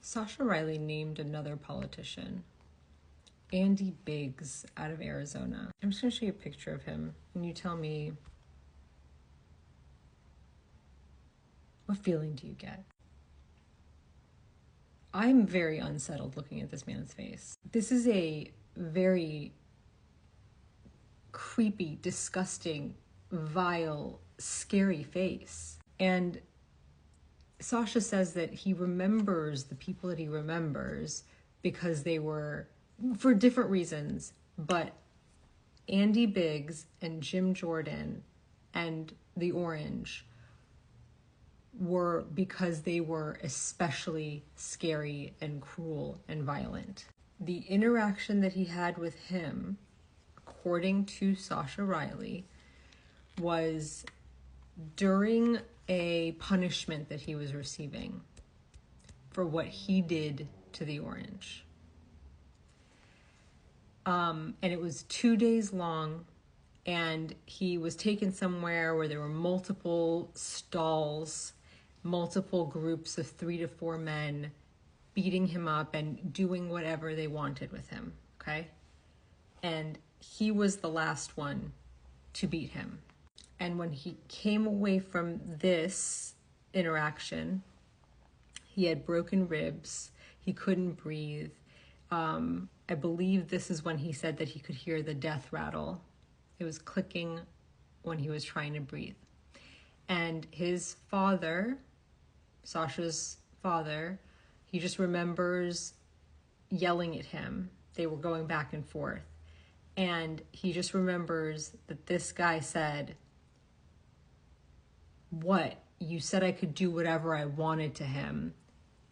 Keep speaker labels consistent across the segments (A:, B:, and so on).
A: Sasha Riley named another politician, Andy Biggs, out of Arizona. I'm just going to show you a picture of him, and you tell me, what feeling do you get? I'm very unsettled looking at this man's face. This is a very creepy, disgusting, vile, scary face. And Sasha says that he remembers the people that he remembers because they were for different reasons, but Andy Biggs and Jim Jordan and the Orange were because they were especially scary and cruel and violent. The interaction that he had with him, according to Sasha Riley, was during a punishment that he was receiving for what he did to the Orange. And it was 2 days long, and he was taken somewhere where there were multiple stalls, multiple groups of 3 to 4 men beating him up and doing whatever they wanted with him, okay? And he was the last one to beat him. And when he came away from this interaction, he had broken ribs, he couldn't breathe. I believe this is when he said that he could hear the death rattle. It was clicking when he was trying to breathe. And his father, Sasha's father, he just remembers yelling at him. They were going back and forth. And he just remembers that this guy said, "What? You said I could do whatever I wanted to him."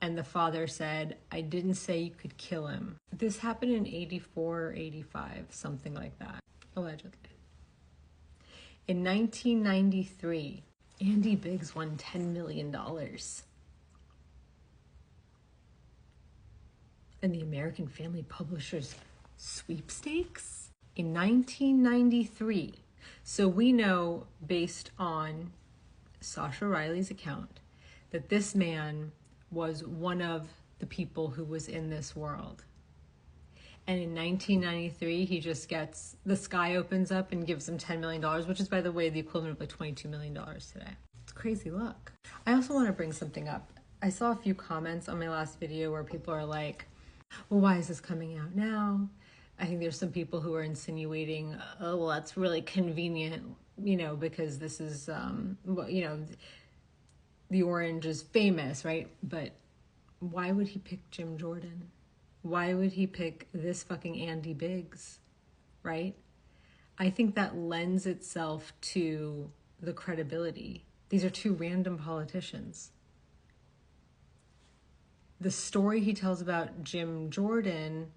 A: And the father said, "I didn't say you could kill him." This happened in 84 or 85, something like that, allegedly. In 1993, Andy Biggs won $10 million. And the American Family Publishers sweepstakes in 1993. So we know, based on Sasha Riley's account, that this man was one of the people who was in this world. And in 1993, he just gets, the sky opens up and gives him $10 million, which is, by the way, the equivalent of like $22 million today. It's crazy luck. I also want to bring something up. I saw a few comments on my last video where people are like, well, why is this coming out now? I think there's some people who are insinuating, oh, well, that's really convenient, because this is, the Orange is famous, right? But why would he pick Jim Jordan? Why would he pick this fucking Andy Biggs, right? I think that lends itself to the credibility. These are two random politicians. The story he tells about Jim Jordan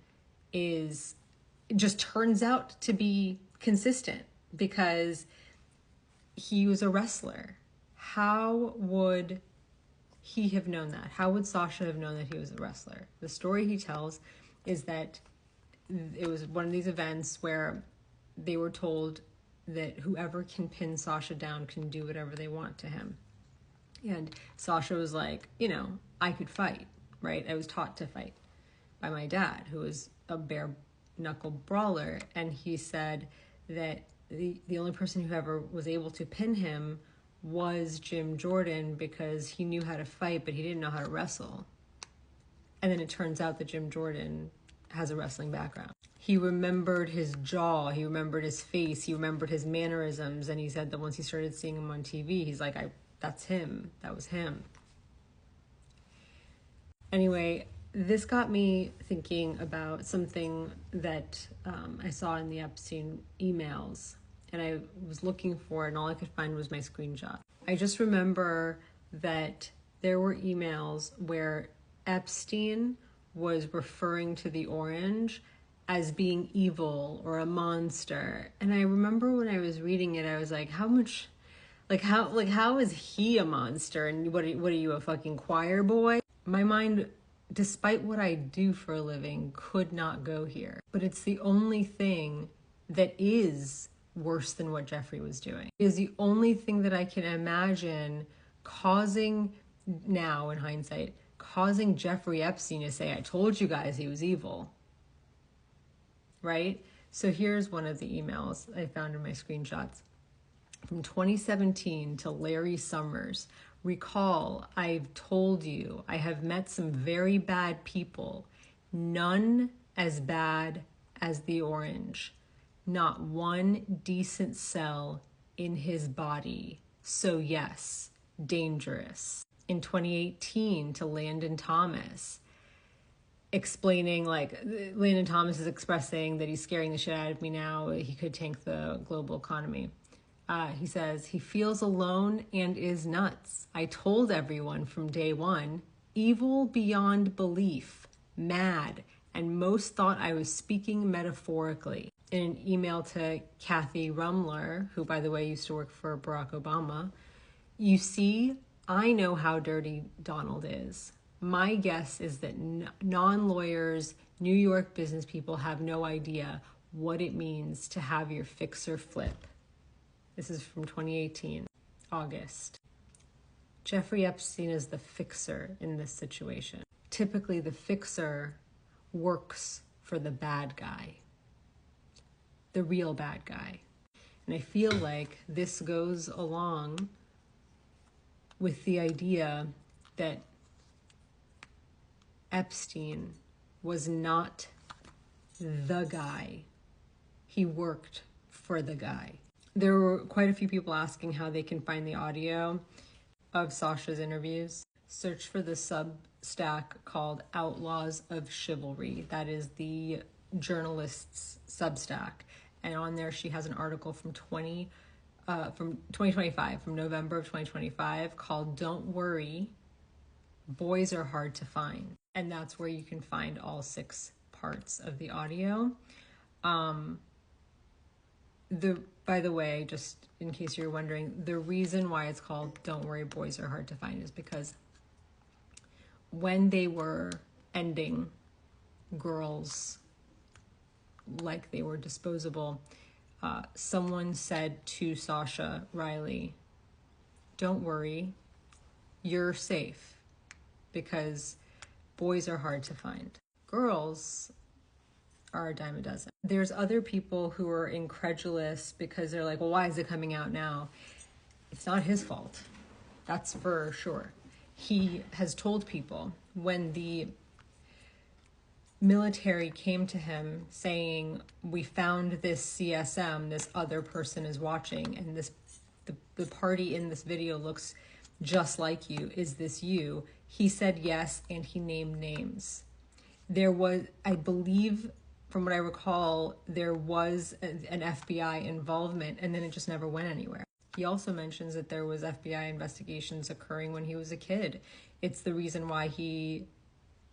A: just turns out to be consistent because he was a wrestler. How would he have known that? How would Sasha have known that he was a wrestler? The story he tells is that it was one of these events where they were told that whoever can pin Sasha down can do whatever they want to him. And Sasha was like, I could fight, right? I was taught to fight by my dad, who was a bare knuckle brawler. And he said that the only person who ever was able to pin him was Jim Jordan because he knew how to fight, but he didn't know how to wrestle. And then it turns out that Jim Jordan has a wrestling background. He remembered his jaw, he remembered his face, he remembered his mannerisms, and he said that once he started seeing him on TV, he's like, that's him, that was him. Anyway, this got me thinking about something that I saw in the Epstein emails, and I was looking for it, and all I could find was my screenshot. I just remember that there were emails where Epstein was referring to the Orange as being evil or a monster. And I remember when I was reading it, I was like, how is he a monster? And what are you, a fucking choir boy? My mind, despite what I do for a living, could not go here. But it's the only thing that is worse than what Jeffrey was doing. It is the only thing that I can imagine causing, now in hindsight, causing Jeffrey Epstein to say, I told you guys he was evil. Right? So here's one of the emails I found in my screenshots. From 2017 to Larry Summers. Recall, I've told you, I have met some very bad people. None as bad as the orange. Not one decent cell in his body. So yes, dangerous. In 2018 to Landon Thomas, explaining, like, Landon Thomas is expressing that he's scaring the shit out of me now. He could tank the global economy. He says, he feels alone and is nuts. I told everyone from day one, evil beyond belief, mad, and most thought I was speaking metaphorically. In an email to Kathy Rumler, who, by the way, used to work for Barack Obama, you see, I know how dirty Donald is. My guess is that non-lawyers, New York business people have no idea what it means to have your fixer flip. This is from 2018, August. Jeffrey Epstein is the fixer in this situation. Typically, the fixer works for the bad guy, the real bad guy. And I feel like this goes along with the idea that Epstein was not the guy. He worked for the guy. There were quite a few people asking how they can find the audio of Sasha's interviews. Search for the Substack called Outlaws of Chivalry. That is the journalist's Substack. And on there she has an article from 2025, from November of 2025, called Don't Worry, Boys Are Hard to Find. And that's where you can find all 6 parts of the audio. By the way, just in case you're wondering, the reason why it's called Don't Worry, Boys Are Hard to Find is because when they were ending girls like they were disposable, someone said to Sasha Riley, don't worry, you're safe, because boys are hard to find. Girls are a dime a dozen. There's other people who are incredulous because they're like, well, why is it coming out now? It's not his fault. That's for sure. He has told people when the military came to him saying, we found this CSM, this other person is watching, and the party in this video looks just like you. Is this you? He said yes, and he named names. There was, I believe, from what I recall, there was an FBI involvement, and then it just never went anywhere. He also mentions that there was FBI investigations occurring when he was a kid. It's the reason why he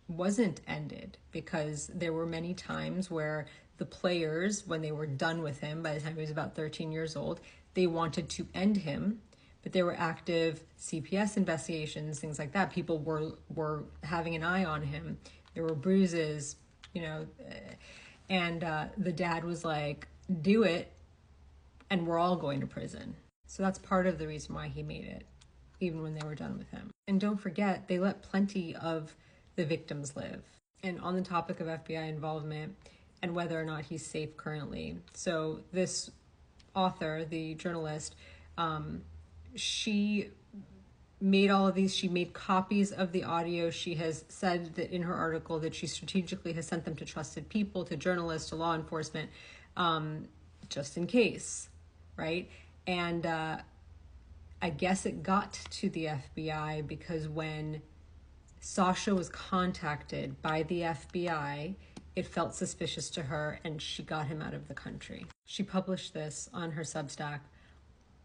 A: wasn't ended, because there were many times where the players, when they were done with him, by the time he was about 13 years old, they wanted to end him, but there were active CPS investigations, things like that. People were having an eye on him. There were bruises, and the dad was like, do it, and we're all going to prison. So that's part of the reason why he made it, even when they were done with him. And don't forget, they let plenty of the victims live. And on the topic of FBI involvement and whether or not he's safe currently. So this author, the journalist, she made all of these. She made copies of the audio. She has said that in her article that she strategically has sent them to trusted people, to journalists, to law enforcement, just in case, right? And I guess it got to the FBI because when Sasha was contacted by the FBI, it felt suspicious to her, and she got him out of the country. She published this on her Substack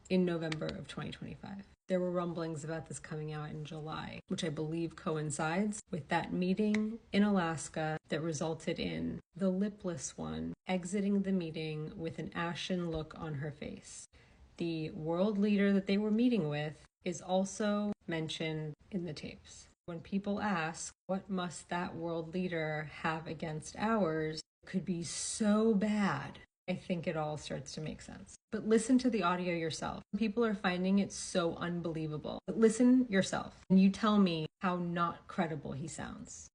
A: in November of 2025. There were rumblings about this coming out in July, which I believe coincides with that meeting in Alaska that resulted in the lipless one exiting the meeting with an ashen look on her face. The world leader that they were meeting with is also mentioned in the tapes. When people ask, what must that world leader have against ours, it could be so bad I think it all starts to make sense. But listen to the audio yourself. People are finding it so unbelievable. But listen yourself and you tell me how not credible he sounds.